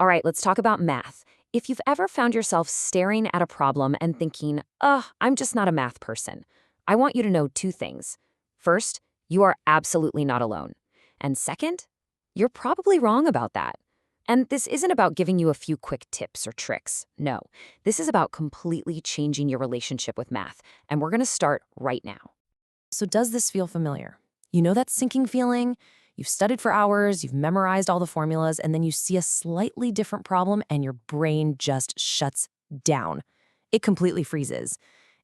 All right, let's talk about math. If you've ever found yourself staring at a problem and thinking, I'm just not a math person, I want you to know two things. First, you are absolutely not alone. And second, you're probably wrong about that. And this isn't about giving you a few quick tips or tricks. No, this is about completely changing your relationship with math. And we're going to start right now. So does this feel familiar? You know that sinking feeling? You've studied for hours, you've memorized all the formulas, and then you see a slightly different problem and your brain just shuts down. It completely freezes.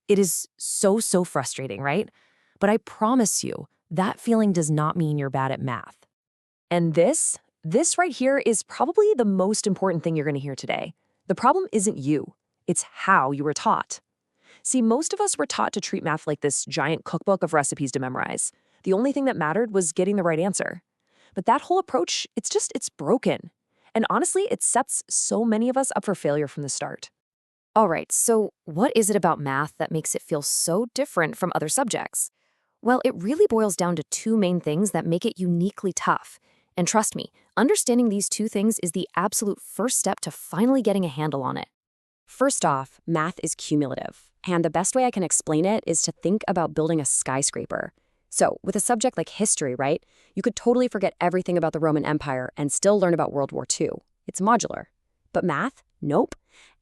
It is so frustrating, right? But I promise you, that feeling does not mean you're bad at math. And this right here is probably the most important thing you're going to hear today. The problem isn't you. It's how you were taught. See, most of us were taught to treat math like this giant cookbook of recipes to memorize. The only thing that mattered was getting the right answer. But that whole approach, it's broken. And honestly, it sets so many of us up for failure from the start. All right, so what is it about math that makes it feel so different from other subjects? Well, it really boils down to two main things that make it uniquely tough. And trust me, understanding these two things is the absolute first step to finally getting a handle on it. First off, math is cumulative. And the best way I can explain it is to think about building a skyscraper. So, with a subject like history, right, you could totally forget everything about the Roman Empire and still learn about World War II. It's modular. But math? Nope.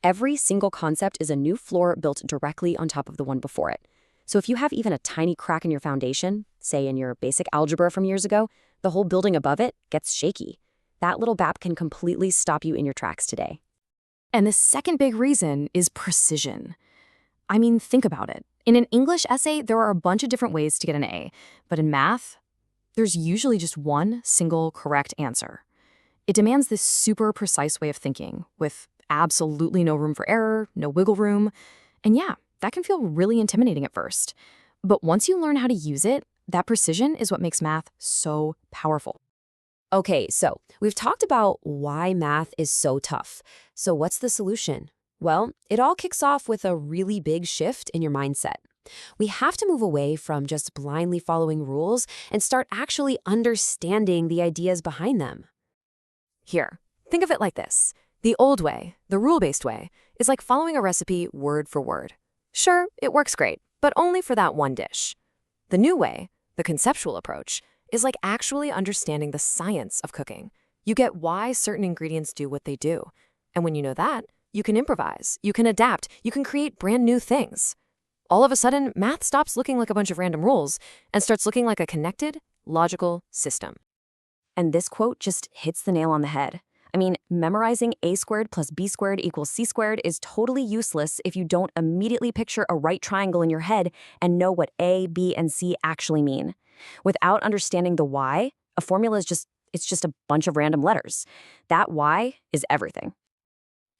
Every single concept is a new floor built directly on top of the one before it. So if you have even a tiny crack in your foundation, say in your basic algebra from years ago, the whole building above it gets shaky. That little bap can completely stop you in your tracks today. And the second big reason is precision. I mean, think about it. In an English essay, there are a bunch of different ways to get an A, but in math, there's usually just one single correct answer. It demands this super precise way of thinking, with absolutely no room for error, no wiggle room, and yeah, that can feel really intimidating at first. But once you learn how to use it, that precision is what makes math so powerful. Okay, so we've talked about why math is so tough. So what's the solution? Well, it all kicks off with a really big shift in your mindset. We have to move away from just blindly following rules and start actually understanding the ideas behind them. Here, think of it like this. The old way, the rule-based way, is like following a recipe word for word. Sure, it works great, but only for that one dish. The new way, the conceptual approach, is like actually understanding the science of cooking. You get why certain ingredients do what they do. And when you know that, you can improvise, you can adapt, you can create brand new things. All of a sudden, math stops looking like a bunch of random rules and starts looking like a connected, logical system. And this quote just hits the nail on the head. I mean, memorizing a squared plus b squared equals c squared is totally useless if you don't immediately picture a right triangle in your head and know what a, b, and c actually mean. Without understanding the why, a formula is just a bunch of random letters. That why is everything.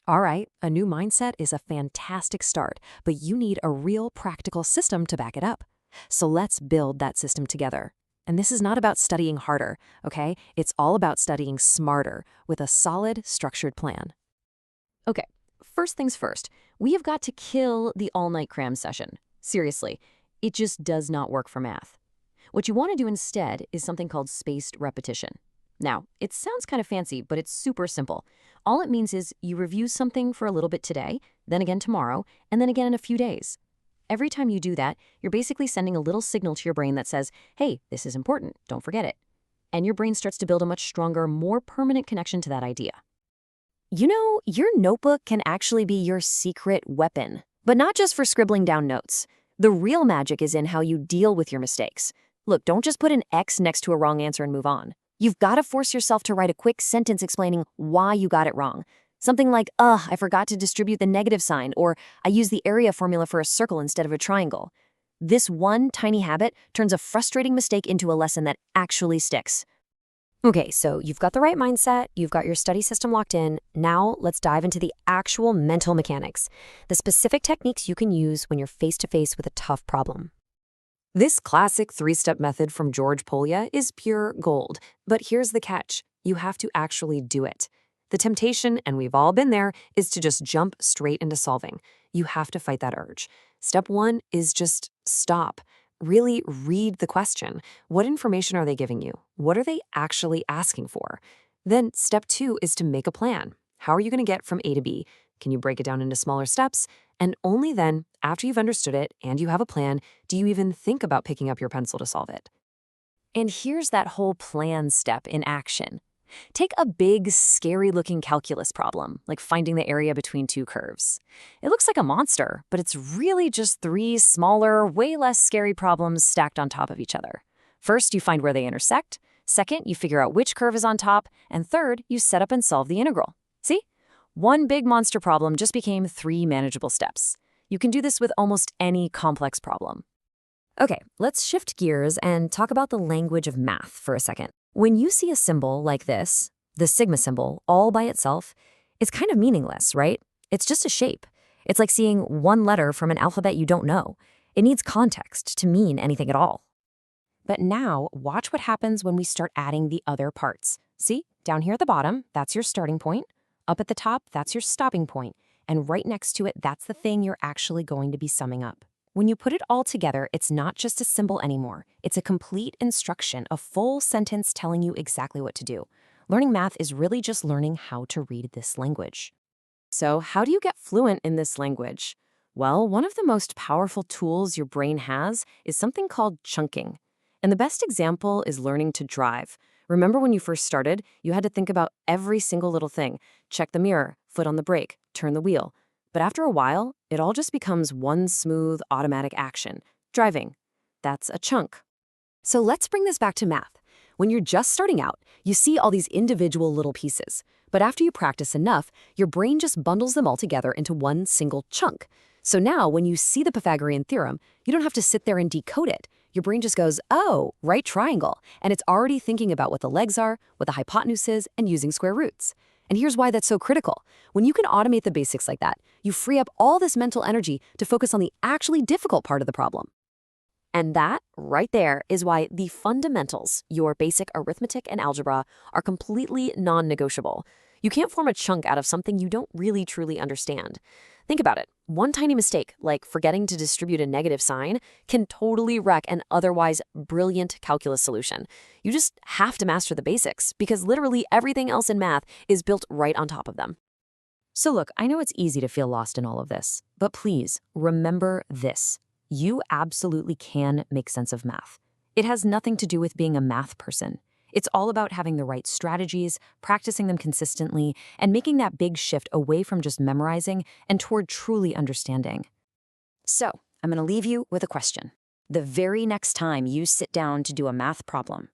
All right, a new mindset is a fantastic start, but you need a real practical system to back it up. So let's build that system together. And this is not about studying harder, okay? It's all about studying smarter with a solid, structured plan. Okay, first things first, we have got to kill the all-night cram session. Seriously, it just does not work for math. What you want to do instead is something called spaced repetition. Now, it sounds kind of fancy, but it's super simple. All it means is you review something for a little bit today, then again tomorrow, and then again in a few days. Every time you do that, you're basically sending a little signal to your brain that says, hey, this is important, don't forget it. And your brain starts to build a much stronger, more permanent connection to that idea. You know, your notebook can actually be your secret weapon, but not just for scribbling down notes. The real magic is in how you deal with your mistakes. Look, don't just put an X next to a wrong answer and move on. You've got to force yourself to write a quick sentence explaining why you got it wrong. Something like, I forgot to distribute the negative sign, or I used the area formula for a circle instead of a triangle. This one tiny habit turns a frustrating mistake into a lesson that actually sticks. Okay, so you've got the right mindset, you've got your study system locked in. Now let's dive into the actual mental mechanics, the specific techniques you can use when you're face-to-face with a tough problem. This classic three-step method from George Polya is pure gold, but here's the catch. You have to actually do it. The temptation, and we've all been there, is to just jump straight into solving. You have to fight that urge. Step one is just stop. Really read the question. What information are they giving you? What are they actually asking for? Then step two is to make a plan. How are you going to get from A to B? Can you break it down into smaller steps? And only then, after you've understood it and you have a plan, do you even think about picking up your pencil to solve it. And here's that whole plan step in action. Take a big, scary-looking calculus problem, like finding the area between two curves. It looks like a monster, but it's really just three smaller, way less scary problems stacked on top of each other. First, you find where they intersect. Second, you figure out which curve is on top. And third, you set up and solve the integral. See? One big monster problem just became 3 manageable steps. You can do this with almost any complex problem. Okay, let's shift gears and talk about the language of math for a second. When you see a symbol like this, the sigma symbol, all by itself, it's kind of meaningless, right? It's just a shape. It's like seeing one letter from an alphabet you don't know. It needs context to mean anything at all. But now, watch what happens when we start adding the other parts. See, down here at the bottom, that's your starting point. Up at the top, that's your stopping point. And right next to it, that's the thing you're actually going to be summing up. When you put it all together, it's not just a symbol anymore. It's a complete instruction, a full sentence telling you exactly what to do. Learning math is really just learning how to read this language. So how do you get fluent in this language? Well, one of the most powerful tools your brain has is something called chunking. And the best example is learning to drive. Remember when you first started, you had to think about every single little thing. Check the mirror, foot on the brake, turn the wheel. But after a while, it all just becomes one smooth, automatic action. Driving. That's a chunk. So let's bring this back to math. When you're just starting out, you see all these individual little pieces. But after you practice enough, your brain just bundles them all together into one single chunk. So now, when you see the Pythagorean theorem, you don't have to sit there and decode it. Your brain just goes, oh, right triangle. And it's already thinking about what the legs are, what the hypotenuse is, and using square roots. And here's why that's so critical. When you can automate the basics like that, you free up all this mental energy to focus on the actually difficult part of the problem. And that, right there, is why the fundamentals, your basic arithmetic and algebra, are completely non-negotiable. You can't form a chunk out of something you don't really truly understand. Think about it. One tiny mistake, like forgetting to distribute a negative sign, can totally wreck an otherwise brilliant calculus solution. You just have to master the basics, because literally everything else in math is built right on top of them. So look, I know it's easy to feel lost in all of this, but please remember this. You absolutely can make sense of math. It has nothing to do with being a math person. It's all about having the right strategies, practicing them consistently, and making that big shift away from just memorizing and toward truly understanding. So, I'm going to leave you with a question. The very next time you sit down to do a math problem,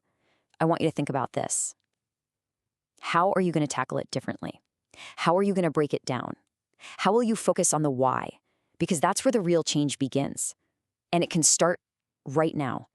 I want you to think about this. How are you going to tackle it differently? How are you going to break it down? How will you focus on the why? Because that's where the real change begins. And it can start right now.